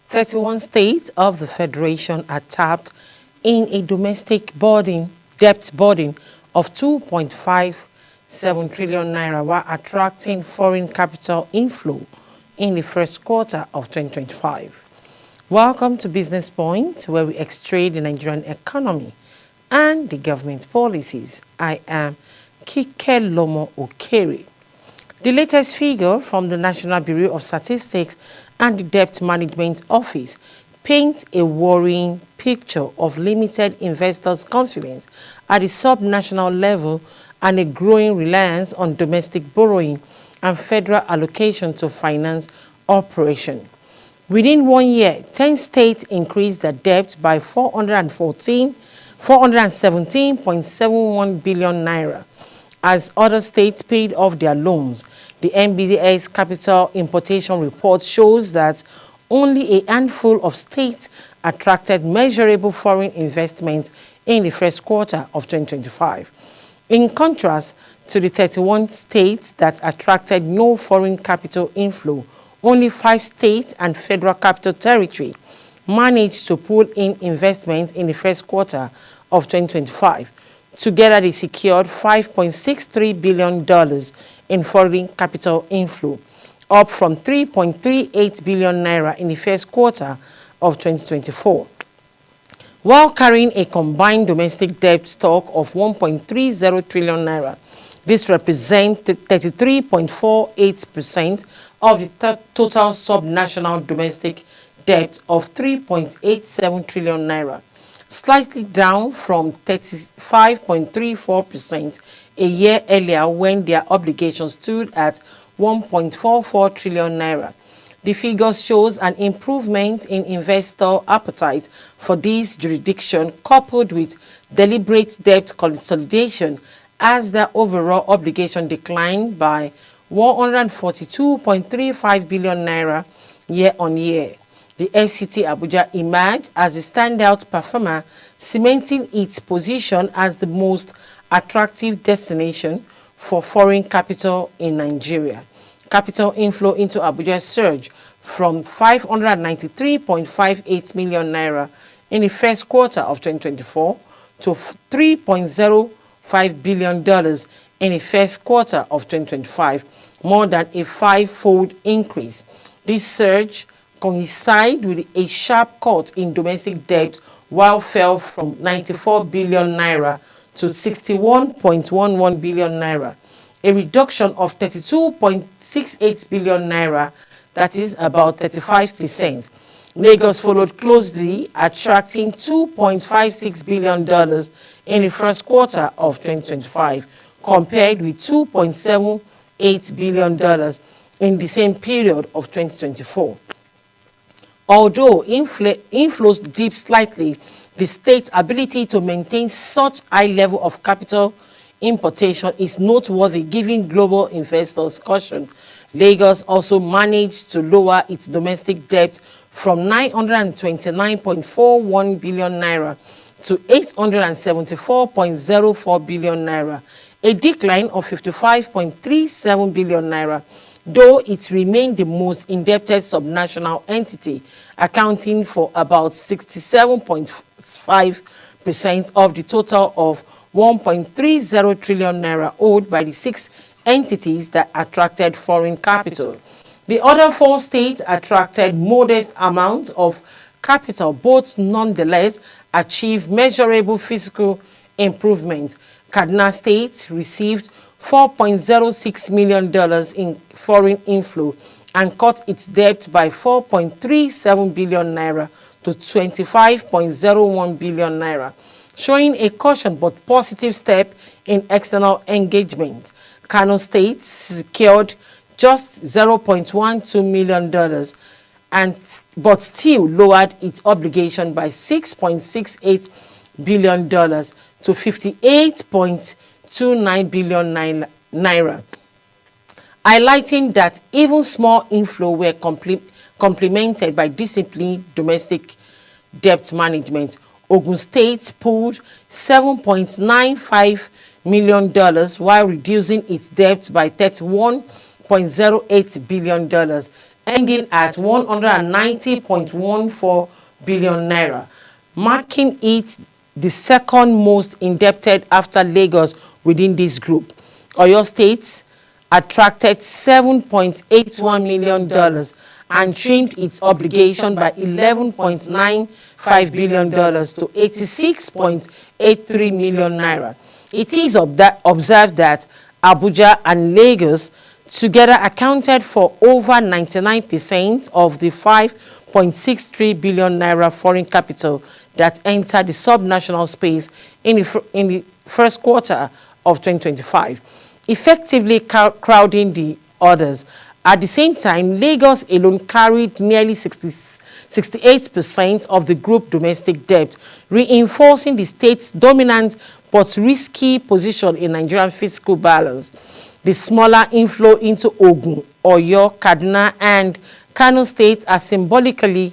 31 states of the Federation are tapped in a domestic debt burden of 2.57 trillion naira while attracting foreign capital inflow in the first quarter of 2025. Welcome to Business Point, where we extract the Nigerian economy and the government policies. I am Kike Lomo Okere. The latest figure from the National Bureau of Statistics and the Debt Management Office paints a worrying picture of limited investors' confidence at the subnational level and a growing reliance on domestic borrowing and federal allocation to finance operation. Within 1 year, 10 states increased their debt by 417.71 billion naira. As other states paid off their loans, the NBDS Capital Importation Report shows that only a handful of states attracted measurable foreign investment in the first quarter of 2025. In contrast to the 31 states that attracted no foreign capital inflow, only 5 states and Federal Capital Territory managed to pull in investment in the first quarter of 2025. Together, they secured $5.63 billion in foreign capital inflow, up from 3.38 billion naira in the first quarter of 2024. While carrying a combined domestic debt stock of 1.30 trillion naira, this represents 33.48% of the total subnational domestic debt of 3.87 trillion naira, slightly down from 35.34% a year earlier when their obligations stood at 1.44 trillion naira. The figure shows an improvement in investor appetite for this jurisdiction coupled with deliberate debt consolidation as their overall obligation declined by 142.35 billion naira year on year. The FCT Abuja emerged as a standout performer, cementing its position as the most attractive destination for foreign capital in Nigeria. Capital inflow into Abuja surged from 593.58 million naira in the first quarter of 2024 to $3.05 billion in the first quarter of 2025, more than a 5-fold increase. This surge coincided with a sharp cut in domestic debt, while fell from 94 billion naira to 61.11 billion naira, a reduction of 32.68 billion naira, that is about 35%. Lagos followed closely, attracting $2.56 billion in the first quarter of 2025, compared with $2.78 billion in the same period of 2024. Although inflows dipped slightly, the state's ability to maintain such high level of capital importation is noteworthy given global investors' caution. Lagos also managed to lower its domestic debt from 929.41 billion naira to 874.04 billion naira, a decline of 55.37 billion naira, though it remained the most indebted subnational entity, accounting for about 67.5% of the total of 1.30 trillion naira owed by the 6 entities that attracted foreign capital. The other 4 states attracted modest amounts of capital, but nonetheless achieved measurable fiscal improvement. Kaduna State received $4.06 million in foreign inflow and cut its debt by 4.37 billion naira to 25.01 billion naira, showing a caution but positive step in external engagement. Kano State secured just $0.12 million but still lowered its obligation by $6.68 billion to 58.29 billion naira, highlighting that even small inflow were complemented by disciplined domestic debt management. Ogun State pulled $7.95 million while reducing its debt by $31.08 billion. ending at 190.14 billion naira, marking it the second most indebted after Lagos within this group. Oyo State attracted $7.81 million and trimmed its obligation by $11.95 billion to $86.83 million naira. It is observed that Abuja and Lagos together accounted for over 99% of the 5.63 billion naira foreign capital that entered the subnational space in the first quarter of 2025, effectively crowding the others. At the same time, Lagos alone carried nearly 68% of the group domestic debt, reinforcing the state's dominant but risky position in Nigerian fiscal balance. The smaller inflow into Ogun, Oyo, Kaduna, and Kano states are symbolically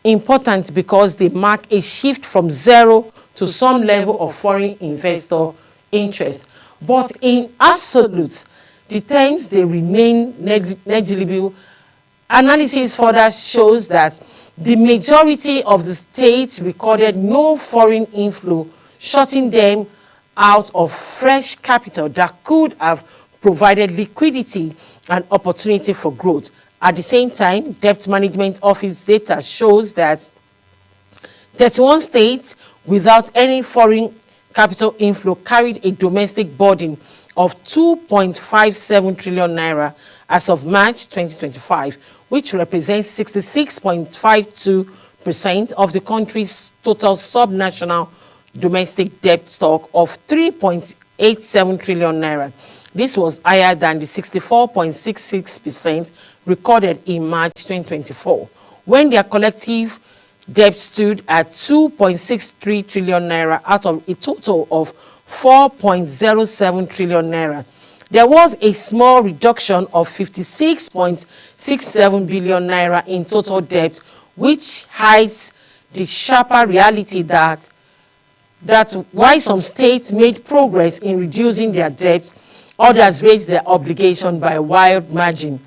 important because they mark a shift from zero to some level of foreign investor interest. But in absolute, the terms they remain negligible. Analysis further shows that the majority of the states recorded no foreign inflow, shutting them out of fresh capital that could have provided liquidity and opportunity for growth. At the same time, Debt Management Office data shows that 31 states without any foreign capital inflow carried a domestic burden of 2.57 trillion naira as of March 2025, which represents 66.52% of the country's total subnational domestic debt stock of 3.87 trillion naira. This was higher than the 64.66% recorded in March 2024, when their collective debt stood at 2.63 trillion naira out of a total of 4.07 trillion naira. There was a small reduction of 56.67 billion naira in total debt, which hides the sharper reality that while some states made progress in reducing their debt, others raised their obligation by a wide margin.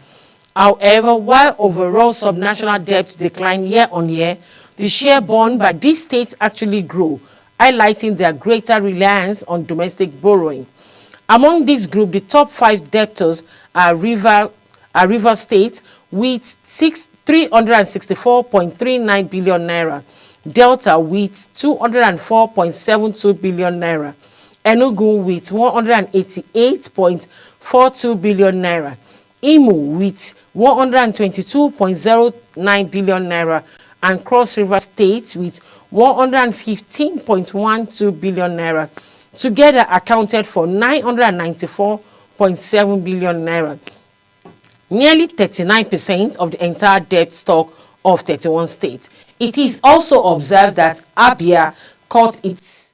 However, while overall subnational debt declined year on year, the share borne by these states actually grew, highlighting their greater reliance on domestic borrowing. Among this group, the top 5 debtors are River State with 364.39 billion naira, Delta with 204.72 billion naira, Enugu with 188.42 billion naira, Imo with 122.09 billion naira, and Cross River State with 115.12 billion naira, together accounted for 994.7 billion naira, nearly 39% of the entire debt stock of 31 states. It is also observed that Abia cut its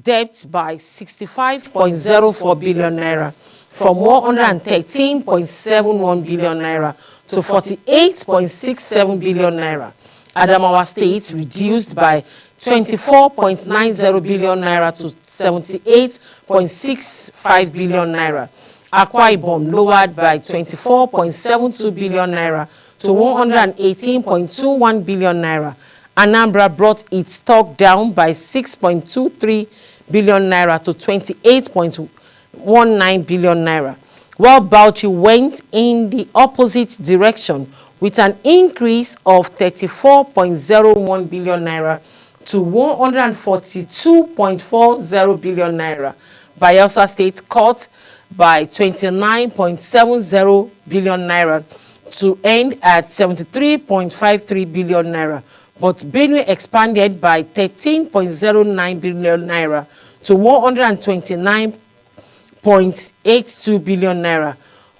debt by 65.04 billion naira from 113.71 billion naira to 48.67 billion naira. Adamawa State reduced by 24.90 billion naira to 78.65 billion naira. Akwa Ibom lowered by 24.72 billion naira to 118.21 billion naira. Anambra brought its stock down by 6.23 billion naira to 28.19 billion naira, while Bauchi went in the opposite direction with an increase of 34.01 billion naira to 142.40 billion naira. Bayelsa State cut by 29.70 billion naira to end at 73.53 billion naira. But Benue expanded by 13.09 billion naira to 129.82 billion naira.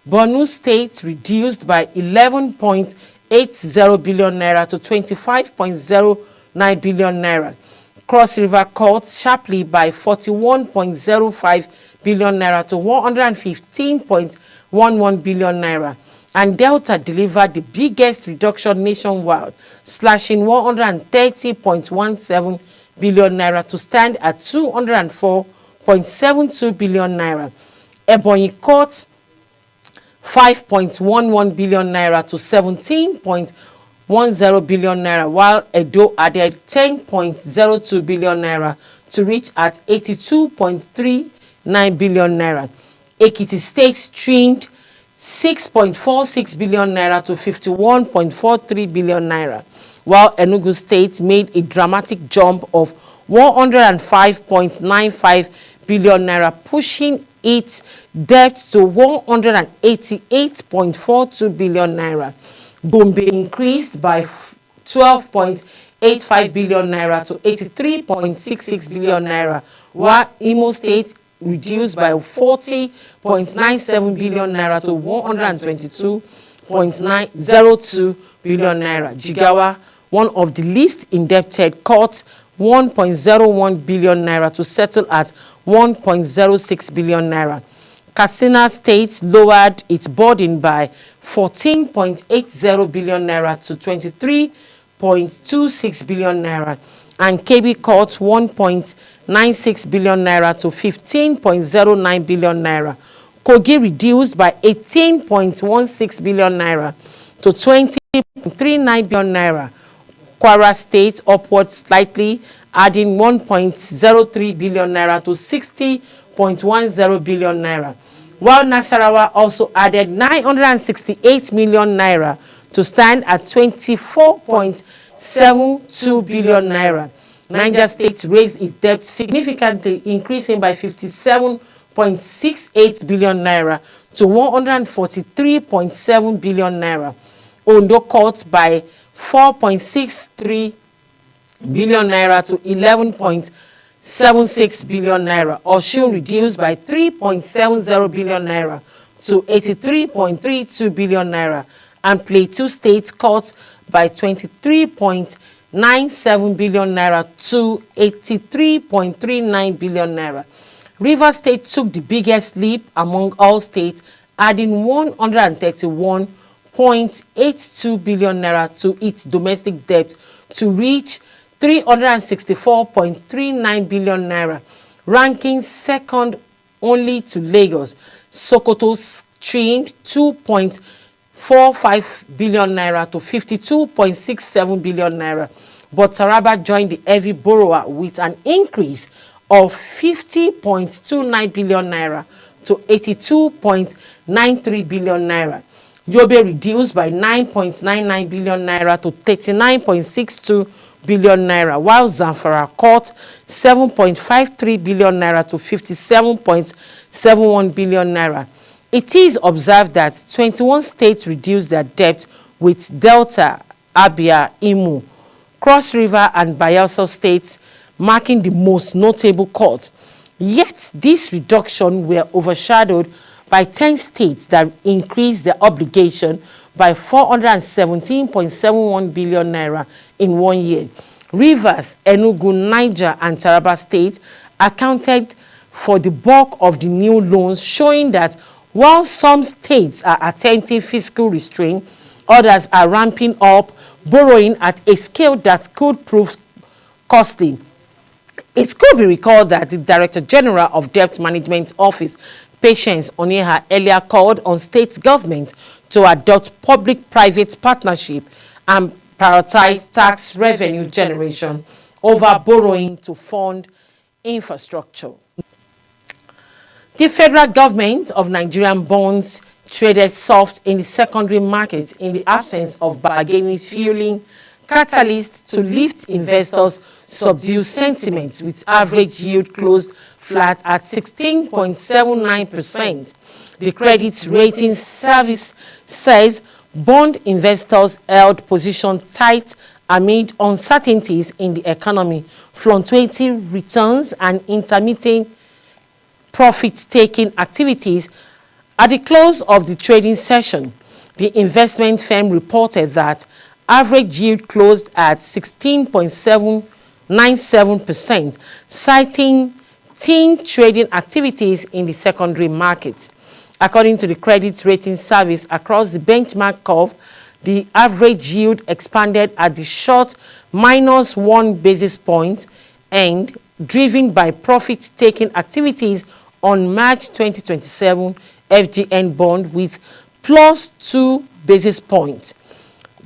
Borno State reduced by 11.80 billion naira to 25.09 billion naira. Cross River cut sharply by 41.05 billion naira to 115.11 billion naira. And Delta delivered the biggest reduction nationwide, slashing 130.17 billion naira to stand at 204.72 billion naira. Ebonyi cut 5.11 billion naira to 17.10 billion naira, while Edo added 10.02 billion naira to reach at 82.39 billion naira. Ekiti State streamed 6.46 billion naira to 51.43 billion naira, while Enugu State made a dramatic jump of 105.95 billion naira, pushing its debt to 188.42 billion naira. Gombe increased by 12.85 billion naira to 83.66 billion naira, while Imo State reduced by 40.97 billion naira to 122.902 billion naira. Jigawa, one of the least indebted, cut 1.01 billion naira to settle at 1.06 billion naira. Katsina State lowered its burden by 14.80 billion naira to 23.26 billion naira, and Kebbi cut 1.96 billion naira to 15.09 billion naira. Kogi reduced by 18.16 billion naira to 20.39 billion naira. Kwara State upward slightly, adding 1.03 billion naira to 60.10 billion naira, while Nasarawa also added 968 million naira to stand at 24.72 billion naira. Niger State raised its debt significantly, increasing by 57.68 billion naira to 143.7 billion naira. Ondo cut by 4.63 billion naira to 11.76 billion naira. Osun reduced by 3.70 billion naira to 83.32 billion naira, and Plateau State cut by 23.97 billion naira to 83.39 billion naira. Rivers State took the biggest leap among all states, adding 131.82 billion naira to its domestic debt to reach 364.39 billion naira, ranking second only to Lagos. Sokoto streamed 2.45 billion naira to 52.67 billion naira, but Taraba joined the heavy borrower with an increase of 50.29 billion naira to 82.93 billion naira. Yobe reduced by 9.99 billion naira to 39.62 billion naira, while Zamfara cut 7.53 billion naira to 57.71 billion naira. It is observed that 21 states reduced their debt, with Delta, Abia, Imo, Cross River and Bayelsa states marking the most notable cut. Yet this reduction were overshadowed by 10 states that increased their obligation by 417.71 billion naira in 1 year. Rivers, Enugu, Niger and Taraba states accounted for the bulk of the new loans, showing that while some states are attempting fiscal restraint, others are ramping up borrowing at a scale that could prove costly. It could be recalled that the Director General of Debt Management Office, Patience Oniha, earlier called on state government to adopt public-private partnership and prioritize tax revenue generation over borrowing to fund infrastructure. The federal government of Nigerian bonds traded soft in the secondary market in the absence of bargaining, fueling catalyst to lift investors' subdued sentiment, with average yield closed flat at 16.79%. The credit rating service says bond investors held position tight amid uncertainties in the economy, fluctuating returns and intermittent profit-taking activities. At the close of the trading session, the investment firm reported that average yield closed at 16.97%, citing thin trading activities in the secondary market. According to the credit rating service, across the benchmark curve, the average yield expanded at the short -1 basis point and driven by profit-taking activities on March 2027 FGN bond, with plus 2 basis points.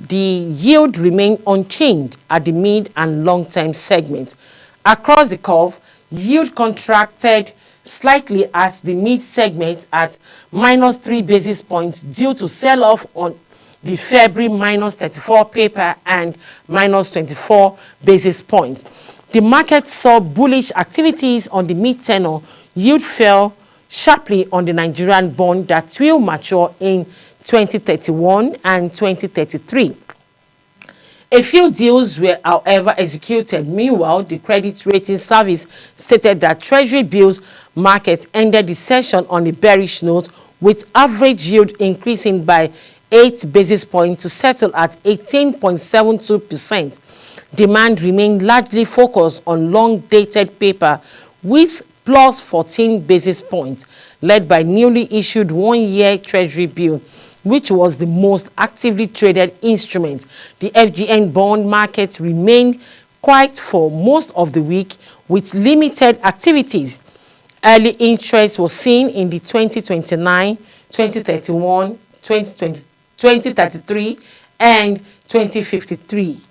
The yield remained unchanged at the mid and long-term segment. Across the curve, yield contracted slightly at the mid segment at minus 3 basis points due to sell-off on the February minus 34 paper and minus 24 basis points. The market saw bullish activities on the mid-tenor. Yield fell sharply on the Nigerian bond that will mature in 2031 and 2033. A few deals were, however, executed. Meanwhile, the credit rating service stated that Treasury bills market ended the session on a bearish note, with average yield increasing by 8 basis points to settle at 18.72%. Demand remained largely focused on long-dated paper, with plus 14 basis points, led by newly issued one-year Treasury bill, which was the most actively traded instrument. The FGN bond market remained quiet for most of the week, with limited activities. Early interest was seen in the 2029, 2031, 2033, and 2053,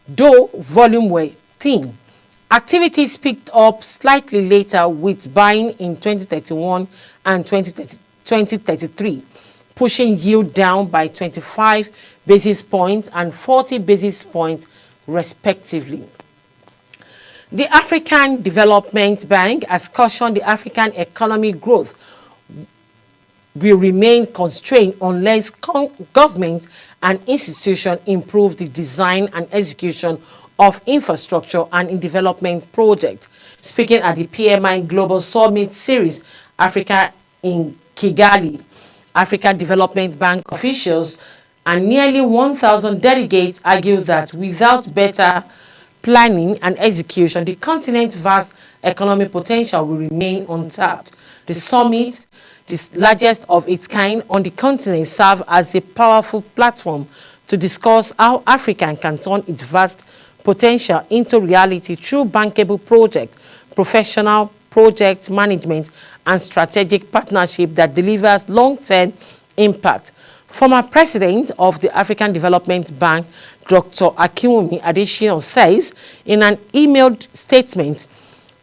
though volume were thin. Activities picked up slightly later, with buying in 2031 and 2033. Pushing yield down by 25 basis points and 40 basis points respectively. The African Development Bank has cautioned the African economic growth will remain constrained unless government and institutions improve the design and execution of infrastructure and in development projects. Speaking at the PMI Global Summit Series, Africa in Kigali, African Development Bank officials and nearly 1,000 delegates argued that without better planning and execution, the continent's vast economic potential will remain untapped. The summit, the largest of its kind on the continent, serves as a powerful platform to discuss how Africa can turn its vast potential into reality through bankable projects, professional project management, and strategic partnership that delivers long-term impact. Former president of the African Development Bank, Dr. Akinwumi Adesina, says in an emailed statement,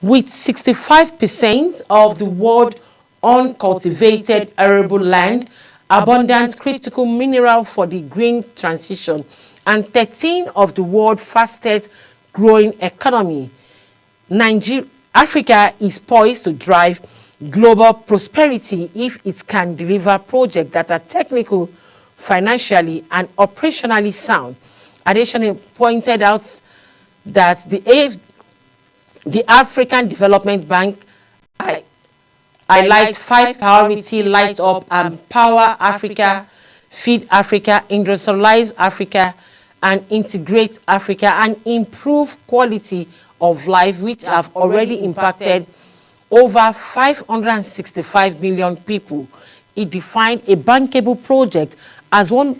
with 65% of the world uncultivated arable land, abundant critical mineral for the green transition, and 13 of the world's fastest growing economy, Africa is poised to drive global prosperity if it can deliver projects that are technical, financially, and operationally sound. Additionally, pointed out that the African Development Bank highlights 5 priority: light up and power Africa, feed Africa, industrialize Africa, and integrate Africa, and improve quality of life, which have already impacted over 565 million people. It defined a bankable project as one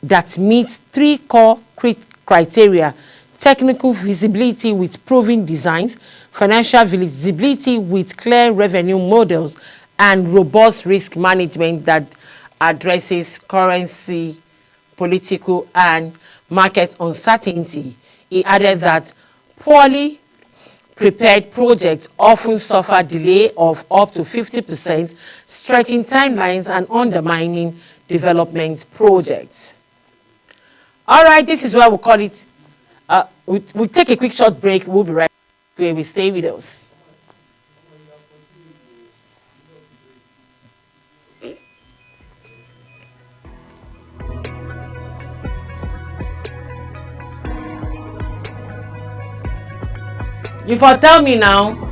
that meets 3 core criteria: technical feasibility with proven designs, financial visibility with clear revenue models, and robust risk management that addresses currency, political, and market uncertainty. He added that poorly prepared projects often suffer delay of up to 50%, stretching timelines and undermining development projects. All right, this is where we call it. We'll take a quick short break. We'll be right back. We stay with us. You for tell me now.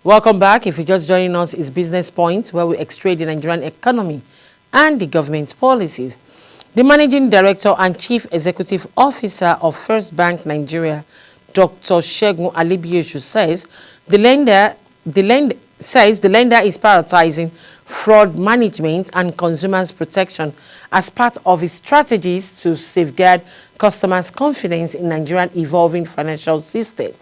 Welcome back. If you're just joining us, it's Business Point, where we extract the Nigerian economy and the government's policies. The Managing Director and Chief Executive Officer of First Bank Nigeria, Dr. Segun Alebiosu, says the lender is prioritizing fraud management and consumers' protection as part of its strategies to safeguard customers' confidence in Nigerian evolving financial system.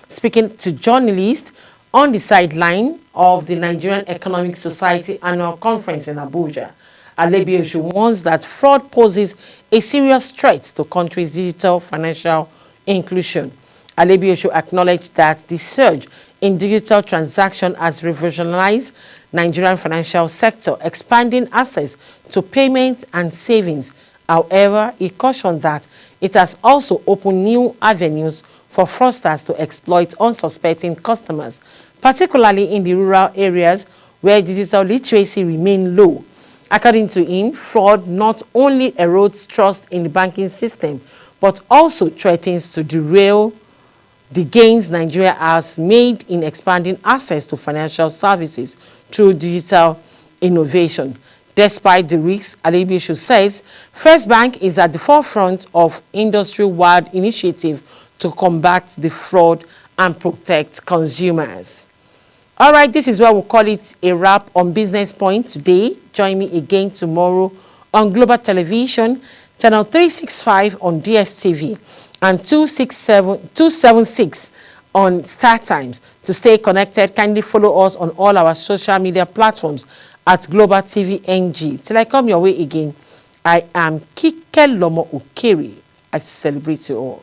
Speaking to journalists on the sideline of the Nigerian Economic Society annual conference in Abuja, Alebiosu warns that fraud poses a serious threat to the country's digital financial inclusion. Alebiosu acknowledged that the surge in digital transactions has revolutionized Nigerian financial sector, expanding access to payments and savings. However, he cautioned that it has also opened new avenues for fraudsters to exploit unsuspecting customers, particularly in the rural areas where digital literacy remains low. According to him, fraud not only erodes trust in the banking system, but also threatens to derail the gains Nigeria has made in expanding access to financial services through digital innovation. Despite the risks, Alebiosu says First Bank is at the forefront of industry-wide initiative to combat the fraud and protect consumers. All right, this is where we'll call it a wrap on Business Point today. Join me again tomorrow on Global Television, channel 365 on DSTV and 276 on Star Times. To stay connected, kindly follow us on all our social media platforms at Global TV NG. Till I come your way again, I am Kike Lomo Ukeri. I celebrate you all.